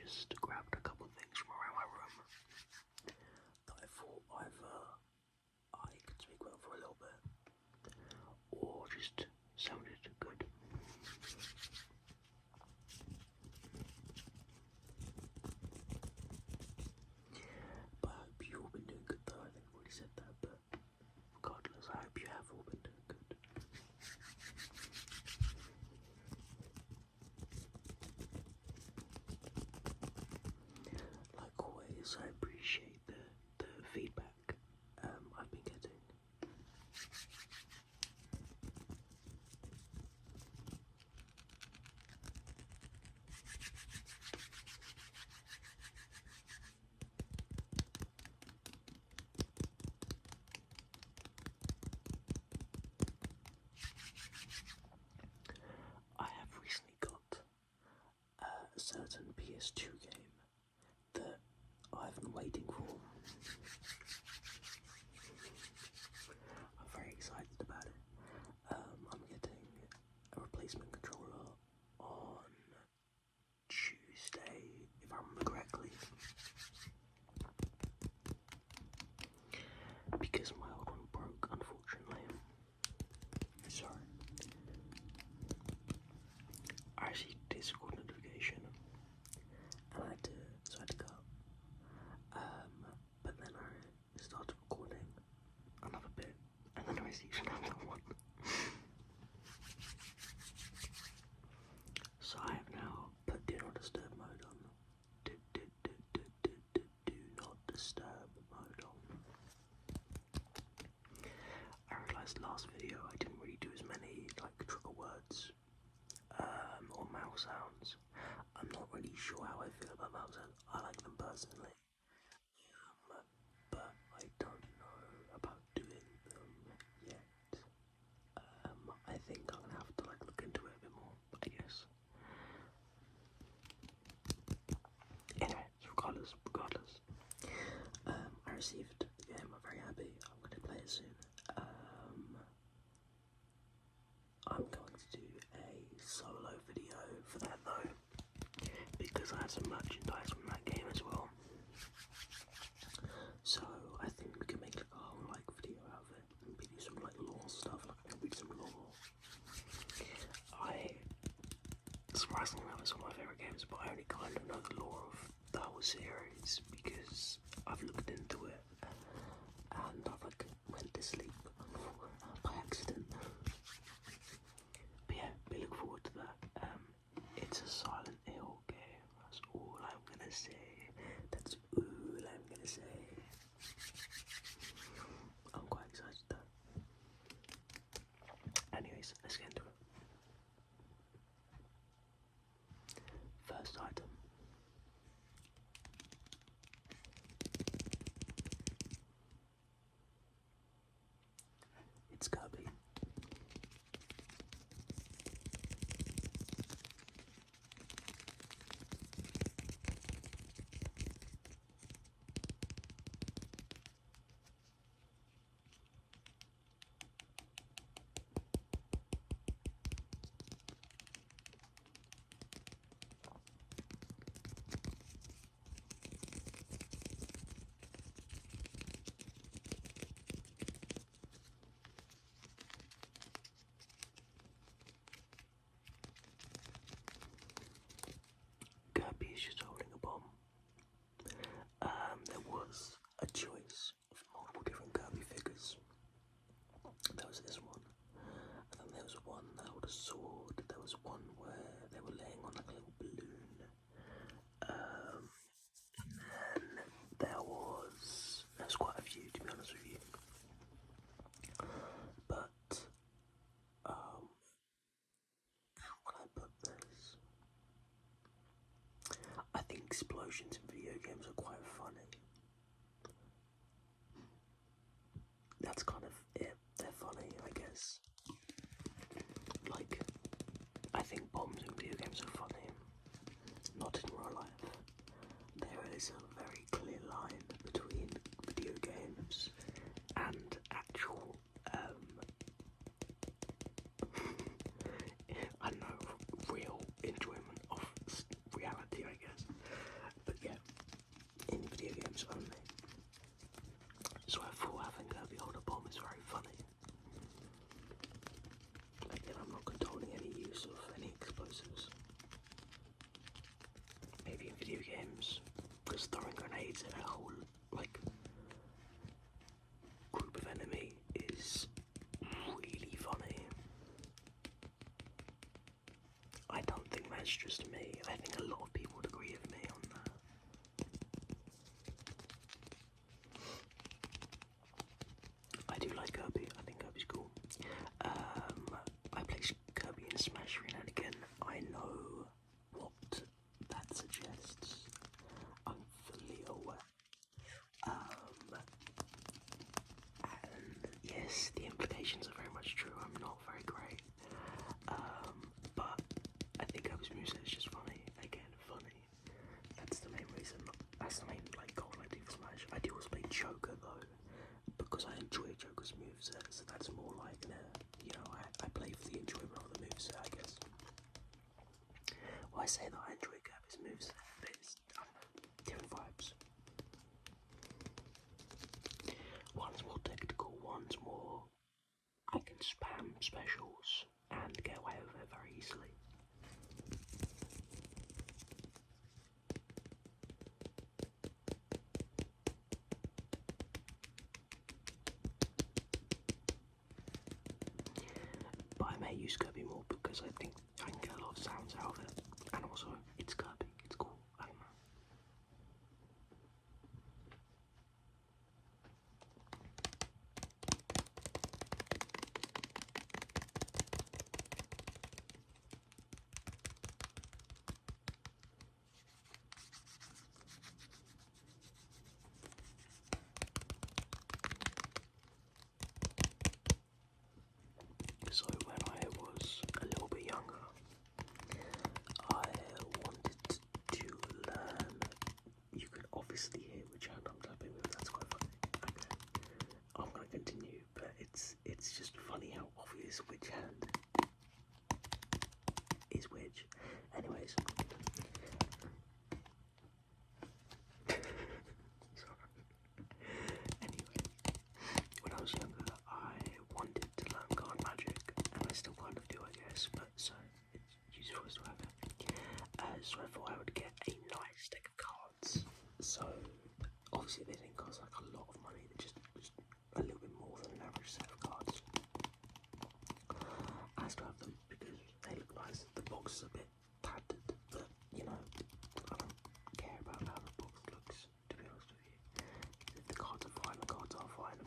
just grabbed a couple things from around my room that I thought either I could speak about for a little bit or just sounded good. But I hope you've all been doing good though. I think I've already said that, but regardless, I hope you have all been doing good. Like always, I appreciate the feedback I've been getting. I have recently got a certain PS2 game that I've been waiting for. I'm very excited about it. I'm getting a replacement controller on Tuesday, if I remember correctly, because my old one broke, unfortunately. Sorry. I received a Discord notification, and I had to go. But then I started recording another bit, and then I received another one. So I have now put Do Not Disturb mode on. Do Not Disturb mode on. I realised last video I didn't really do as many like trigger words or mouth sounds. I'm not really sure how I feel about mouth sounds. I like them personally, but I don't know about doing them yet. I think I'm gonna have to like look into it a bit more, I guess. Anyway, regardless, I received the game. I'm very happy. I'm gonna play it soon. I'm going to do a solo video for that though, because I have some merchandise from that game as well. So I think we can make like a whole like video out of it and maybe do some like lore stuff, like maybe some lore. Surprisingly enough, it's one of my favourite games, but I only kind of know the lore of the whole series because I've looked into it and I've like went to sleep by accident. But yeah, we look forward to that. It's a Silent Hill game. That's all I'm gonna say. That's all I'm gonna say. I'm quite excited though. Anyways, let's get into it. First item. It's Kirby. Kirby is just holding a bomb. There was a choice of multiple different Kirby figures. There was this one, and then there was one that held a sword. There was one where they were laying on like a little balloon. And then there was quite a few, to be honest with you. But how can I put this? I think explosions in video games are quite funny. That's kind of it. They're funny, I guess. Like, I think bombs in video games are funny. Not in real life. There is a very clear line between video games and actual, I don't know, real enjoyment of reality, I guess. because throwing grenades at a whole, like, group of enemy is really funny. I don't think that's just me. I think a lot of people would agree with me on that. I do like Kirby. I think Kirby's cool. I play Kirby in Smash every now and again. I know what that suggests. I'm fully aware. And yes, the implications are very much true. I'm not very great. But I think Kirby's moveset is just funny. Again, funny. That's the main reason. That's the main goal I do for Smash. I do also play Joker though, because I enjoy Joker's moveset. So that's more like I play for the enjoyment of the moveset, I guess. Well, I say that I enjoy Kirby's moveset, but it's different vibes. One's more technical, one's more I can spam specials and get away with it very easily. But I may use Kirby more because I think I can get a lot of sounds out of it, and also it's Kirby, it's cool, I don't know. So when I was a little bit younger, I wanted to learn. You can obviously hear which hand I'm tapping with. That's quite funny. Okay, I'm gonna continue, but it's just funny how obvious which hand is which. Anyways, sorry. Anyway, when I was younger, I wanted to learn card magic, and I still kind of do, I guess. But so it's useful to have it. So I thought I would get a nice deck of cards. So obviously they didn't cost like a lot of money. They're just a little bit more than an average set of cards. I still have them because they look nice. The box is a bit tattered, but I don't care about how the box looks, to be honest with you. If the cards are fine, the cards are fine.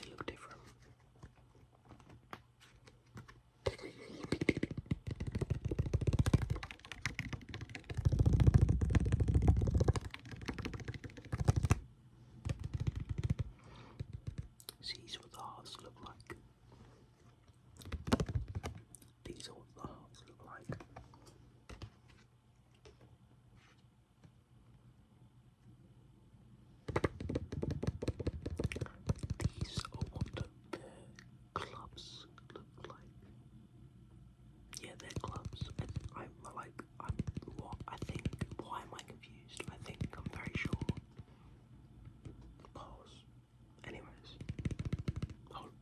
They look different. These are what the hearts look like. These are what the hearts look like. These are what the clubs look like. Yeah, they're clubs. Why am I confused? I think I'm very sure. Pause. Anyways. Hold.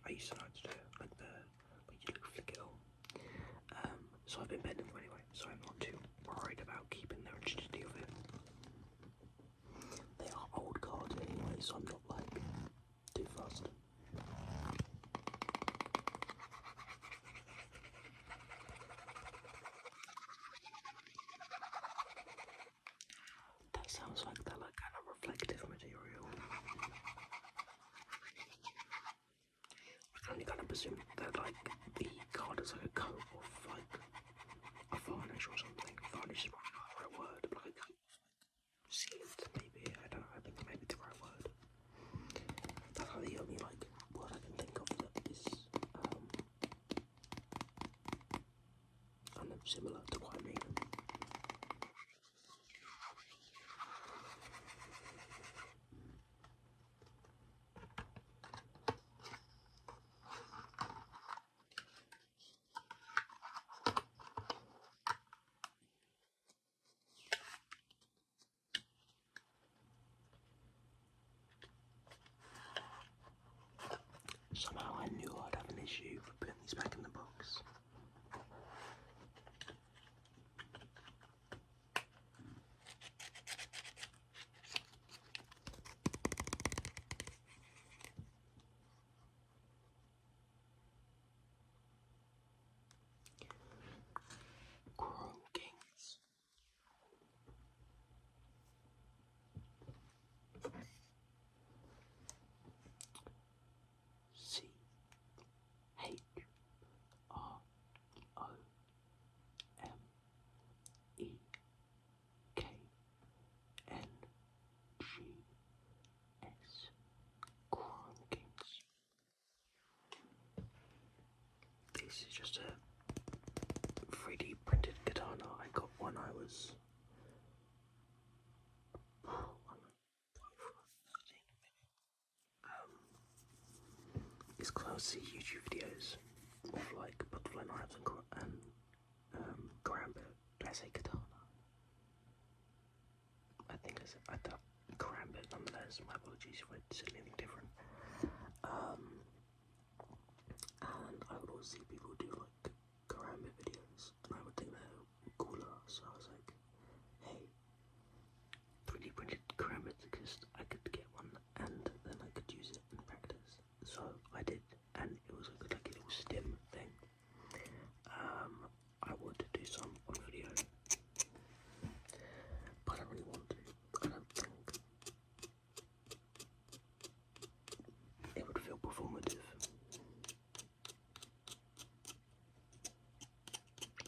I used to like to do it, like you flick it all. So I've been bending them anyway, so I'm not too worried about keeping the rigidity of it. They are old cards anyway, so I'm not like too fast. That sounds like they're like kind of reflective material. I can only kind of presume that like the card is like a coat of like a varnish or something. Varnish is probably not the right word, but like a coat of like sealant maybe. I don't know, I think maybe the right word. That's like the only like word I can think of that is kind of similar to what I mean. Somehow I knew I'd have an issue with putting these back in the box. Chrome Kings. CHROMEKNGS. Chrome Kings. This is just a 3D printed katana. I got when I was it's close to YouTube videos of like butterfly knives and karambit. Did I say katana? I think I said karambit nonetheless. My apologies if I said anything different. And I would always see people do like karambit videos, and I would think they were cooler. So I was like, hey, 3D printed karambit because I could get one and then I could use it in practice. So I did, and it was like a little stim thing. I would do some on video, but I don't really want to. I don't think it would feel performative,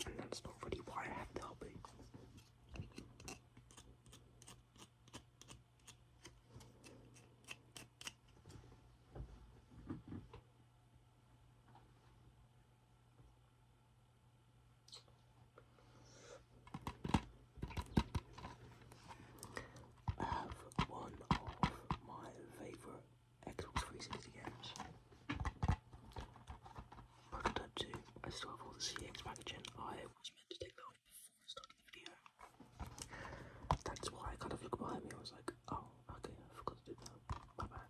and that's not really why I have the hobby. I have one of my favourite Xbox 360 games, Prototype 2. I still have all the CX packaging. I was meant to take that off before I started the video. That's why I kind of looked behind me. I was like, oh, okay, I forgot to do that. My bad.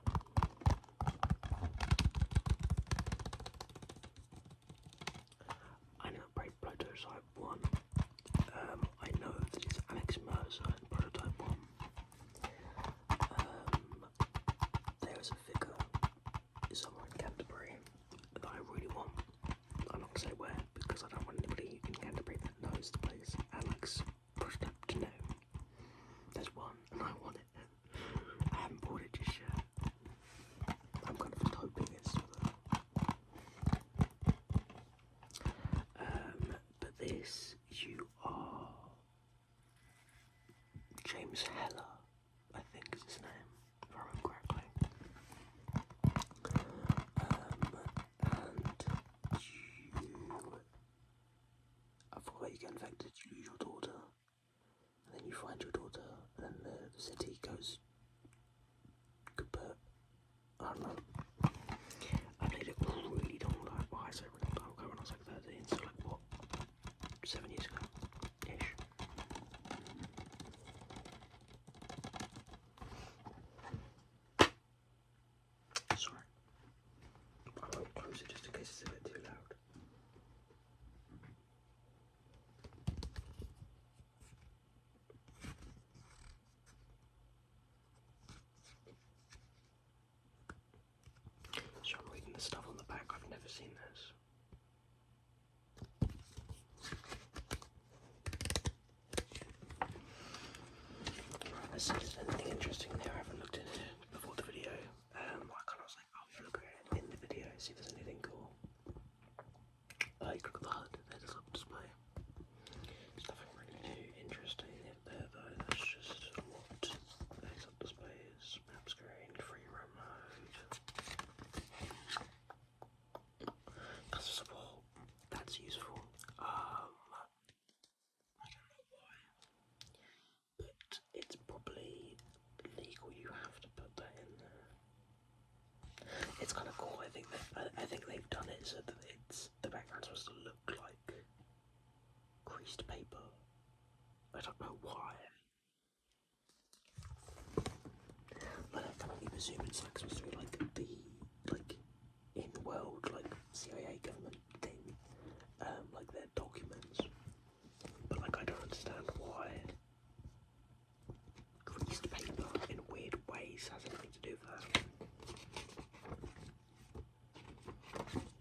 I know Prototype 1. I know that it's Alex Mercer in Prototype 1. There's a figure somewhere in Canterbury that I really want. I'm not going to say where because I don't want anybody in Canterbury that knows the place Alex Prototype to know. There's one and I want it. I haven't bought it just yet. I'm kind of just hoping it's but this, you are James Heller, I think is his name, if I remember correctly. And I forgot you get infected, you lose your daughter, and then you find your daughter, and then the city goes kaput. I don't know. I played it really long time, well I say really long time ago when I was like 13, so like what, 7 years ago-ish. Sorry. I won't seen this. Right, let's see if there's anything interesting there. I haven't looked at it before the video. I kind of was like, oh, yeah, look at it in the video, see if there's anything cool. You click on the HUD, there's a display. There's nothing really too interesting there though, that's just what heads up display is. Map screen, free roam mode. Custom support, that's useful. I don't know why, but it's probably legal, you have to put that in there. It's kind of cool, I think they've done it so that the background's supposed to look like creased paper. I don't know why. But I can't even assume it's like supposed to be like the in-world like CIA government thing, like their documents. But like I don't understand why creased paper in weird ways has anything to do with that.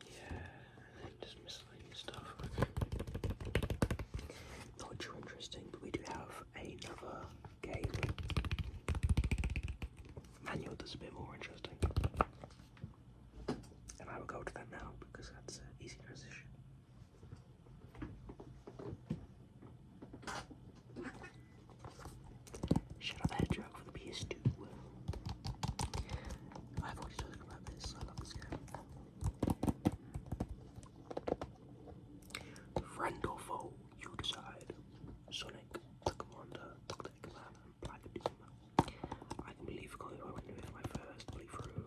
Yeah, and then just miscellaneous stuff. Not too interesting, but we do have another game manual that's a bit more interesting. And I will go to that now because that's an easy transition. Shadow the Hedgehog for the PS2. I've already talked about this, I love this game. Friend or foe, you decide. Sonic, the Commander, Dr. Eggman, and Black Doom. I can believe going on with my first playthrough.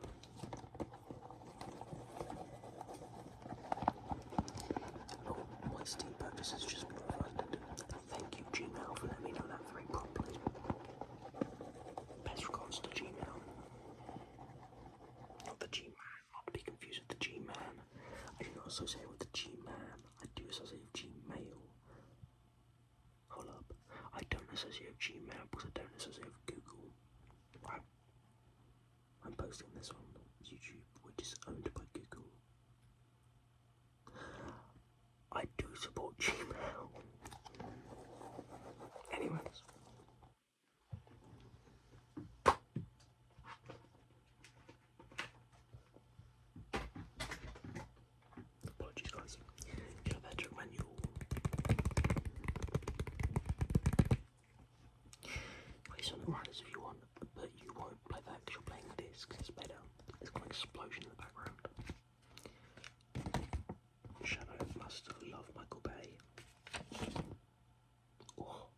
Oh, my Steam purchase has just been refunded. Thank you, Gmail, for letting me know that very promptly. Best regards to Gmail. Not the G-Man, not to be confused with the G-Man. I do not associate with the G-Man. I do associate with Gmail. Hold up. I don't associate with Gmail because I don't associate with Google. I'm posting this on YouTube, which is owned by Google. I do support Gmail. Anyways. Apologies, guys. Get a better manual. Play Sonic Riders if you want, but you won't play that because you're playing this because it's better. It's got an explosion in the background. Shadow must love Michael Bay. Oh,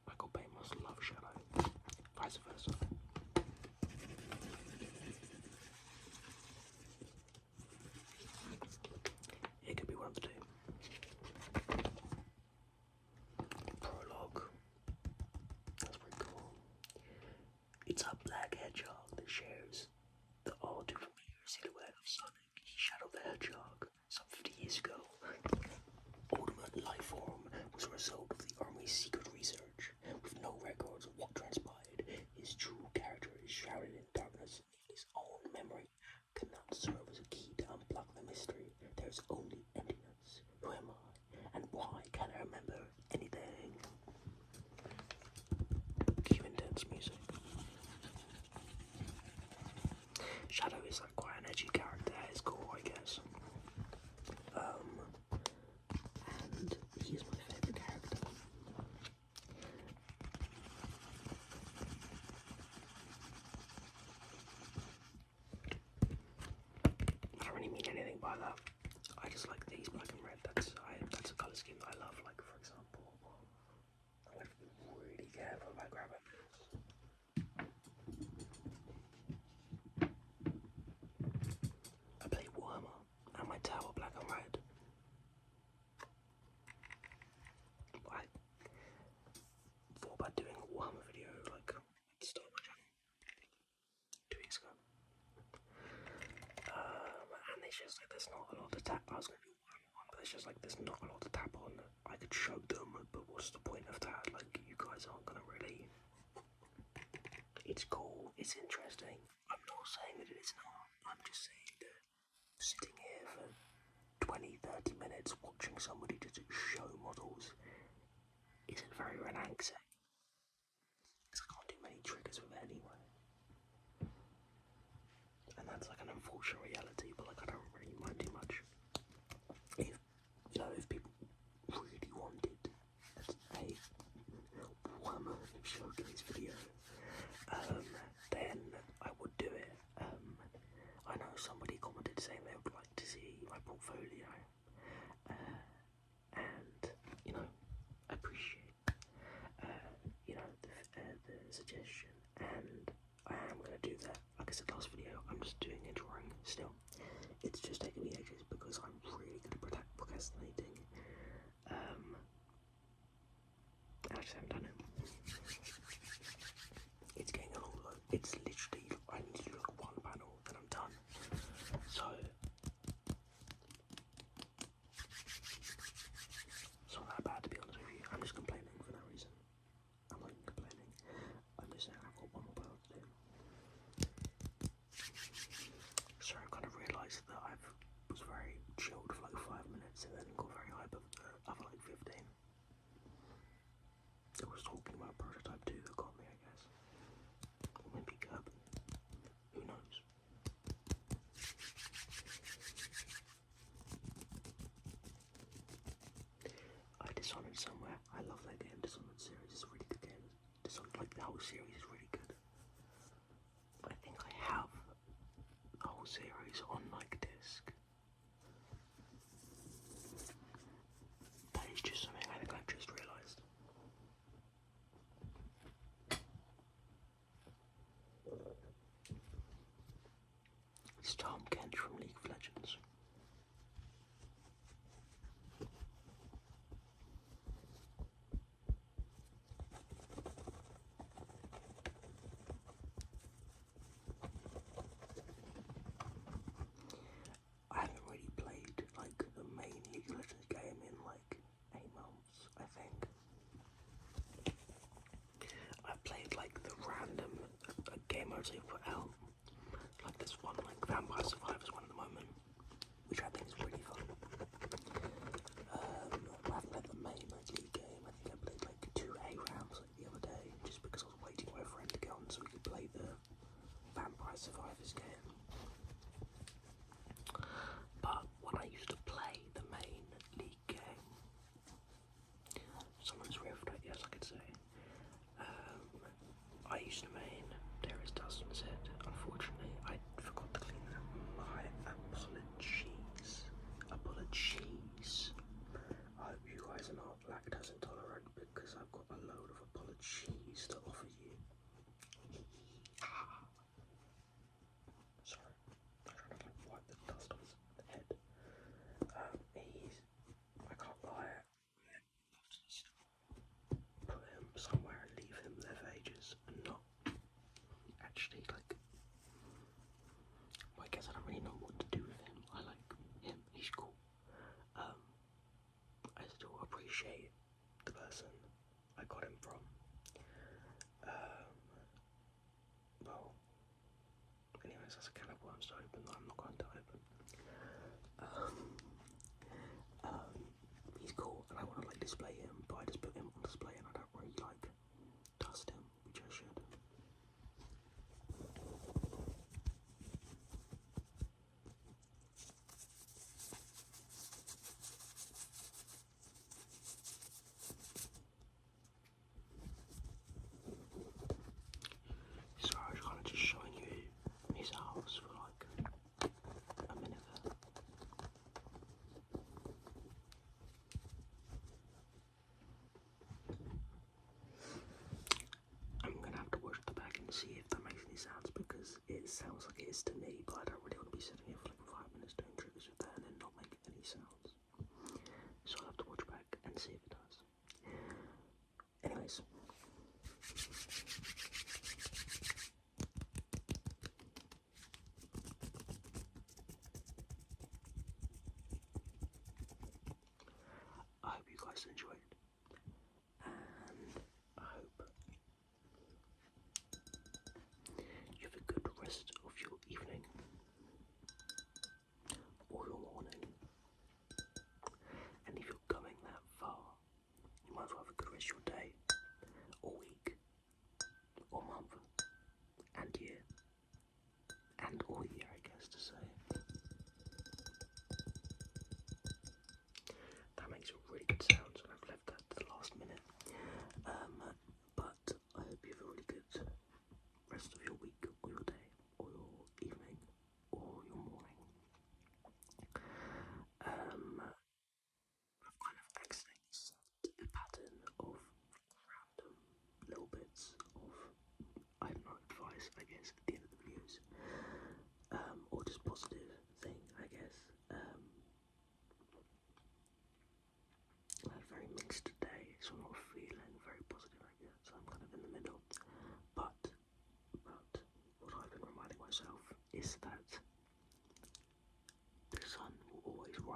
Michael Bay must love Shadow. Vice versa. It could be one of the two. Prologue. That's pretty cool. It's a black hedgehog that shares the all too familiar silhouette of Sonic. He Shadow the Hedgehog some 50 years ago. Ultimate life form was a result of the Army's secret research. With no records of what transpired, his true character is shrouded in darkness. His own memory cannot serve as a key to unblock the mystery. There's only emptiness. Who am I? And why can't I remember anything? Cue intense music. Shadow is like quite an edgy character, it's cool, I guess. And he is my favourite character. I don't really mean anything by that. I just like these black and red. That's a colour scheme that I love. Like for example, I'm going to be really careful about grabbing this. I play Warhammer and my tower black and red. I thought about doing a Warhammer video like at the start of my channel 2 weeks ago. And it's just like there's not a lot to tap. I was going to do one, but it's just like there's not a lot to tap on. I could show them, but what's the point of that? Like you guys aren't going to really. It's cool. It's interesting. I'm not saying that it's not. I'm just saying that sitting here for 20, 30 minutes watching somebody just show models isn't very relaxing. Because I can't do many triggers with it anyway. And that's like an unfortunate reality, but like I don't really mind too much. If, you know, if people really wanted a Warhammer showcase video, then I would do it. I know somebody commented saying they would like to see my portfolio, and you know, I appreciate you know the suggestion, and I am gonna do that. Like I said last video, I'm just doing a drawing still. It's just taking me ages because I'm really good at procrastinating. And I just haven't done it. It's getting a long load. It's literally, I need to do like one panel and I'm done. So, it's not that bad to be honest with you. I'm just complaining for no reason. I'm not even complaining. I'm just saying I've got one more panel to do. So I kind of realised that I was very chilled for like 5 minutes and then got very hyper after like 15. I was talking about prototype 2 that got me, I guess. Or maybe Kirby. Who knows? I Dishonored somewhere. I love that game. Dishonored series is a really good game. Dishonored, like the whole series is really good. I think I have the whole series on like disc. That is just something I think I've just realised. It's Tom Kent from League of Legends. I haven't really played like the main League of Legends game in like 8 months, I think. I played like the random game modes they've put out. Like this one, like Vampire Survivors one at the moment, which I think is really fun. I haven't played the main league game. I think I played like 2 ARAMs like the other day, just because I was waiting for my friend to get on so we could play the Vampire Survivors game. But when I used to play the main league game, Summon's Rift, I guess I could say, I used to main Darius Dustin's head. Unfortunately, I forgot to clean that. My apologies. Apologies. I hope you guys are not lactose intolerant because I've got a load of apologies to offer you. Sorry, I'm trying to like wipe the dust off his head. I can't lie, put him somewhere and leave him there for ages and not actually like, well, I guess I don't really know what to do with him. I like him, he's cool. I still appreciate the person I got him from. Well, anyways, that's a can of worms to open that I'm not going to open. He's cool and I want to like display him, but I just put him on display and I don't really like dust him, which I should. So I was kind of just showing you his house for like a minute there. I'm gonna have to watch the back and see if that makes any sounds because it sounds like it is to me, but I don't really want to be sitting here for like 5 minutes doing triggers with that and then not make any sounds. So I'll have to watch back and see if it does. Anyways. I hope you guys enjoyed, and I hope you have a good rest of your evening or your morning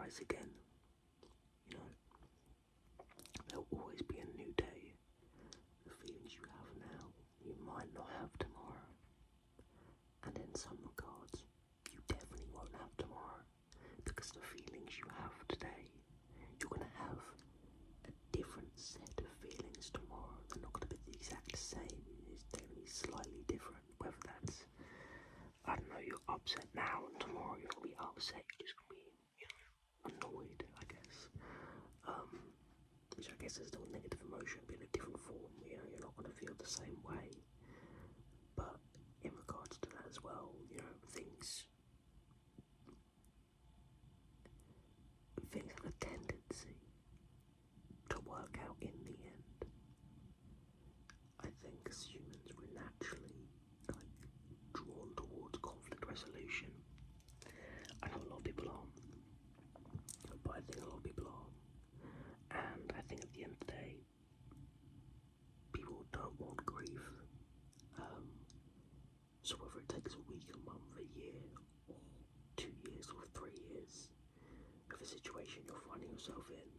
rise again. You know, there'll always be a new day. The feelings you have now, you might not have tomorrow. And in some regards, you definitely won't have tomorrow. Because the feelings you have today, you're going to have a different set of feelings tomorrow. They're not going to be the exact same. It's definitely slightly different. Whether that's, I don't know, you're upset now and tomorrow you're going to be upset. You're just going to be, you know, annoyed, I guess. Which I guess is still a negative emotion, but in a different form. You know, you're not going to feel the same way. But in regards to that as well, you know, things have a tendency to work out in the end. I think as humans we're naturally drawn towards conflict resolution. I know a lot of people aren't, but I think a lot of people are. And I think at the end of the day, people don't want grief. So whether it takes a week, a month, a year, or 2 years, or 3 years of a situation you're finding yourself in,